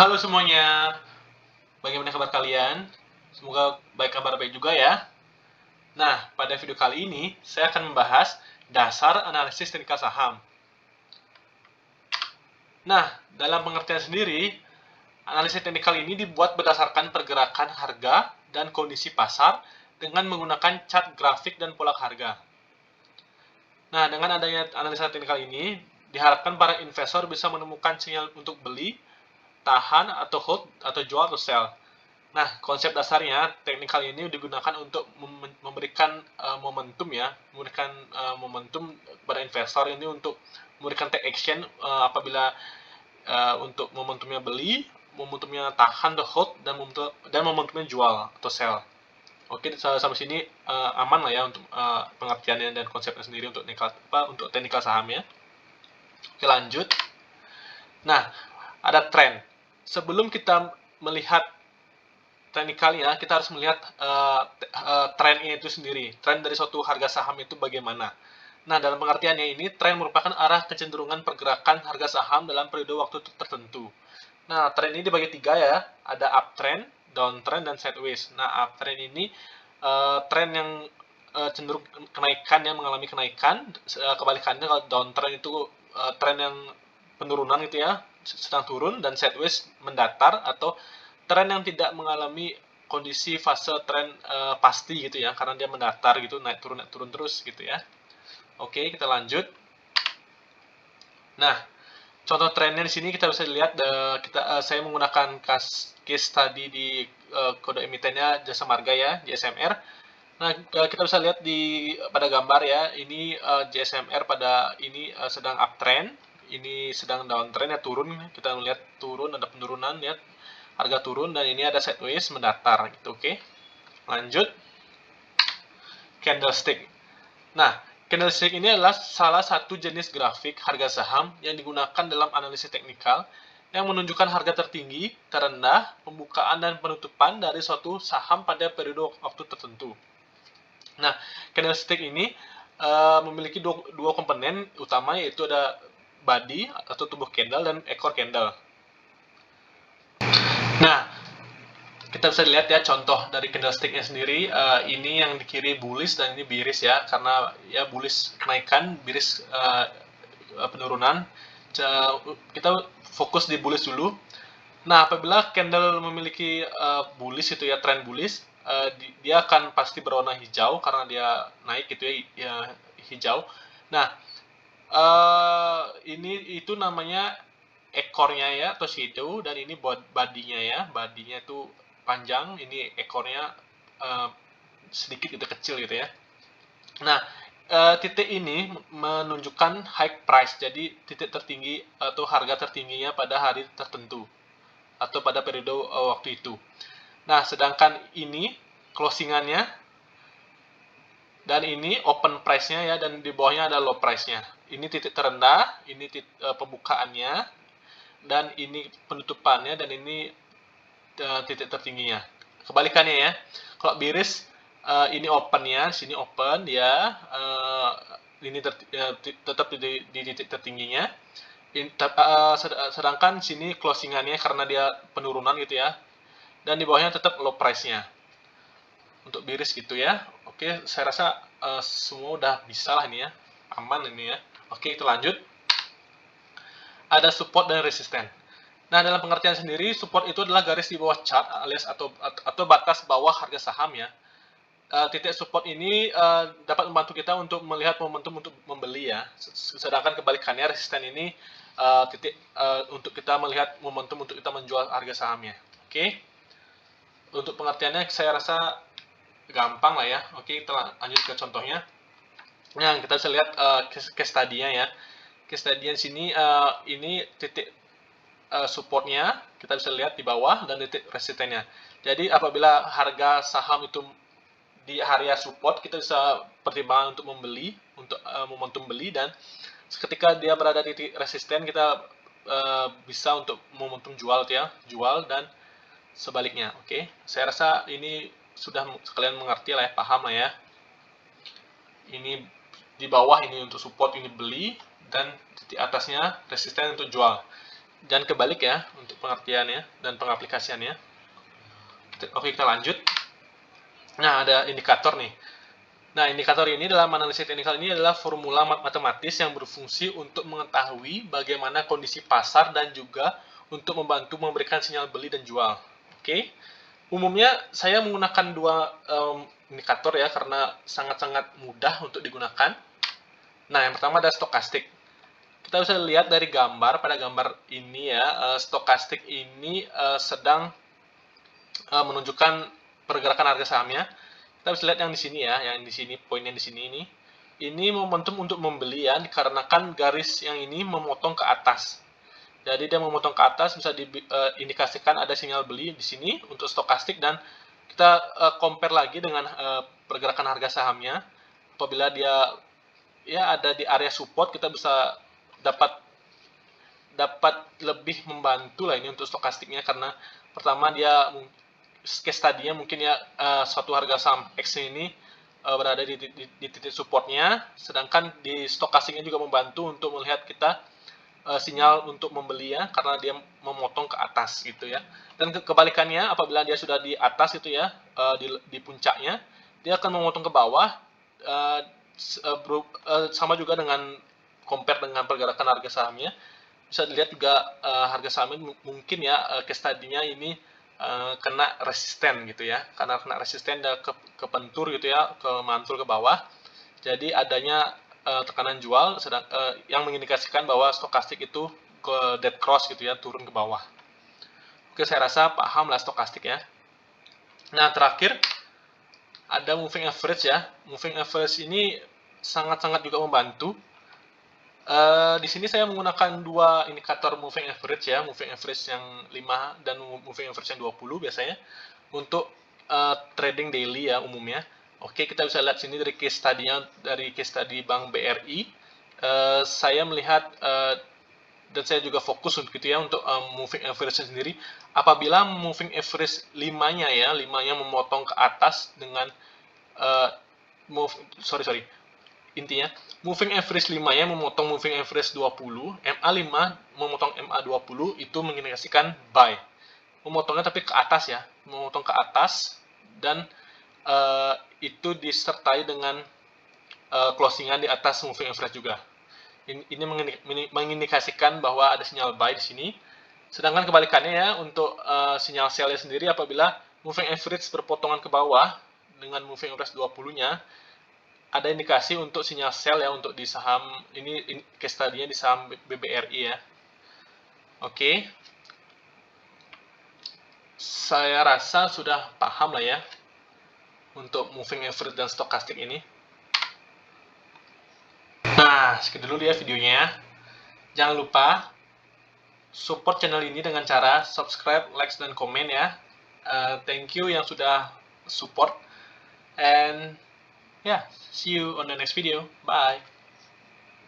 Halo semuanya, bagaimana kabar kalian? Semoga baik juga ya. Nah, pada video kali ini saya akan membahas dasar analisis teknikal saham. Nah, dalam pengertian sendiri, analisis teknikal ini dibuat berdasarkan pergerakan harga dan kondisi pasar dengan menggunakan chart grafik dan pola harga. Nah, dengan adanya analisa teknikal ini, diharapkan para investor bisa menemukan sinyal untuk beli, tahan, atau hold, atau jual atau sell. Nah, konsep dasarnya teknikal ini digunakan untuk memberikan momentum ya, memberikan momentum kepada investor ini untuk memberikan take action apabila untuk momentumnya beli, momentumnya tahan atau hold, dan momentumnya jual atau sell. Oke, sampai sini aman lah ya untuk pengertiannya dan konsepnya sendiri untuk teknikal sahamnya. Oke, lanjut. Nah, ada tren. Sebelum kita melihat teknikal ya, kita harus melihat trennya itu sendiri. Tren dari suatu harga saham itu bagaimana. Nah, dalam pengertiannya ini, tren merupakan arah kecenderungan pergerakan harga saham dalam periode waktu tertentu. Nah, tren ini dibagi tiga ya. Ada uptrend, downtrend, dan sideways. Nah, uptrend ini tren yang cenderung kenaikan, yang mengalami kenaikan. Kebalikannya kalau downtrend itu tren yang penurunan gitu ya, sedang turun, dan sideways mendatar atau tren yang tidak mengalami kondisi fase tren pasti gitu ya, karena dia mendatar gitu, naik turun terus gitu ya. Oke, kita lanjut. Nah, contoh trennya di sini kita bisa lihat saya menggunakan case study di kode emitennya Jasa Marga ya, JSMR. Nah, kita bisa lihat pada gambar ya, ini JSMR pada ini sedang uptrend, ini sedang downtrend ya, turun. Kita melihat turun, ada penurunan ya, harga turun, dan ini ada sideways mendatar gitu. Oke, lanjut. Candlestick. Nah, candlestick ini adalah salah satu jenis grafik harga saham yang digunakan dalam analisis teknikal yang menunjukkan harga tertinggi, terendah, pembukaan, dan penutupan dari suatu saham pada periode waktu tertentu. Nah, candlestick ini memiliki dua komponen utama, yaitu ada body atau tubuh candle dan ekor candle. Nah, kita bisa lihat ya contoh dari candlesticknya sendiri. Ini yang di kiri bullish dan ini bearish ya, karena ya bullish kenaikan, bearish penurunan. Kita fokus di bullish dulu. Nah, apabila candle memiliki bullish itu ya, trend bullish, dia akan pasti berwarna hijau karena dia naik gitu ya, hijau. Nah, ini itu namanya ekornya ya, atau shadow, dan ini bodinya ya, bodinya itu panjang, ini ekornya sedikit gitu, kecil gitu ya. Nah, titik ini menunjukkan high price, jadi titik tertinggi atau harga tertingginya pada hari tertentu atau pada periode waktu itu. Nah, sedangkan ini closingannya, dan ini open price-nya ya, dan di bawahnya ada low price-nya. Ini titik terendah, ini pembukaannya, dan ini penutupannya, dan ini titik tertingginya. Kebalikannya ya, kalau bearish ini open-nya, sini open ya, ini tetap di titik tertingginya. Sedangkan sini closingannya karena dia penurunan gitu ya, dan di bawahnya tetap low price-nya. Untuk bearish gitu ya. Oke, saya rasa semua udah bisa lah ini ya, aman ini ya. Oke, kita lanjut. Ada support dan resisten. Nah, dalam pengertian sendiri, support itu adalah garis di bawah chart alias atau batas bawah harga saham ya. Titik support ini dapat membantu kita untuk melihat momentum untuk membeli ya. Sedangkan kebalikannya, resisten ini titik untuk kita melihat momentum untuk kita menjual harga sahamnya. Oke. Untuk pengertiannya saya rasa gampang lah ya. Oke, kita lanjut ke contohnya. Nah, kita bisa lihat case study-nya ya. Case study-nya sini ini titik supportnya kita bisa lihat di bawah, dan titik resistennya. Jadi apabila harga saham itu di area support, kita bisa pertimbangkan untuk membeli, untuk momentum beli, dan ketika dia berada di titik resisten, kita bisa untuk momentum jual ya, jual, dan sebaliknya. Oke, saya rasa ini sudah kalian mengerti lah ya, paham lah ya. Ini di bawah ini untuk support, ini beli, dan di atasnya resisten untuk jual. dan kebalik ya untuk pengertiannya dan pengaplikasiannya. Oke, kita lanjut. Nah, ada indikator nih. Nah, indikator ini dalam analisis teknikal ini adalah formula matematis yang berfungsi untuk mengetahui bagaimana kondisi pasar dan juga untuk membantu memberikan sinyal beli dan jual. Oke. Umumnya saya menggunakan dua indikator ya karena sangat-sangat mudah untuk digunakan. Nah, yang pertama ada stokastik. Kita bisa lihat dari gambar, pada gambar ini ya, stokastik ini sedang menunjukkan pergerakan harga sahamnya. Kita bisa lihat yang di sini ya, yang di sini, poinnya di sini ini. Ini momentum untuk membeli ya, dikarenakan garis yang ini memotong ke atas. Jadi dia memotong ke atas, bisa diindikasikan ada sinyal beli di sini untuk stokastik, dan kita compare lagi dengan pergerakan harga sahamnya. Apabila dia ya ada di area support, kita bisa dapat lebih membantu lah ini untuk stokastiknya, karena pertama dia case tadinya mungkin ya suatu harga saham X ini berada di titik supportnya, sedangkan di stokastiknya juga membantu untuk melihat kita sinyal untuk membeli ya, karena dia memotong ke atas gitu ya. Dan kebalikannya, apabila dia sudah di atas itu ya, di puncaknya, dia akan memotong ke bawah, sama juga dengan compare dengan pergerakan harga sahamnya. Bisa dilihat juga harga sahamnya mungkin ya case tadinya ini kena resisten gitu ya, karena kena resisten dan kepentur gitu ya, ke mantul ke bawah, jadi adanya tekanan jual yang mengindikasikan bahwa stokastik itu ke dead cross gitu ya, turun ke bawah. Oke, saya rasa paham lah stokastik ya. Nah, terakhir ada moving average ya. Moving average ini sangat-sangat juga membantu. Di sini saya menggunakan dua indikator moving average ya, moving average yang 5 dan moving average yang 20 biasanya untuk trading daily ya umumnya. Oke, kita bisa lihat sini dari case study Bank BRI. Saya melihat dan saya juga fokus untuk gitu ya untuk moving average sendiri. Apabila moving average 5-nya ya, 5-nya memotong ke atas dengan intinya moving average 5-nya memotong moving average 20, MA5 memotong MA20, itu mengindikasikan buy. Memotongnya tapi ke atas ya, memotong ke atas, dan itu disertai dengan closingan di atas moving average juga. Ini mengindikasikan bahwa ada sinyal buy di sini. Sedangkan kebalikannya ya, untuk sinyal sell-nya sendiri, apabila moving average berpotongan ke bawah dengan moving average 20-nya, ada indikasi untuk sinyal sell ya, untuk di saham ini case tadinya di saham BBRI ya. Oke. Saya rasa sudah paham lah ya untuk moving average dan stokastik ini. Nah, segitu dulu ya videonya. Jangan lupa support channel ini dengan cara subscribe, like, dan komen ya. Thank you yang sudah support. And yeah, see you on the next video. Bye.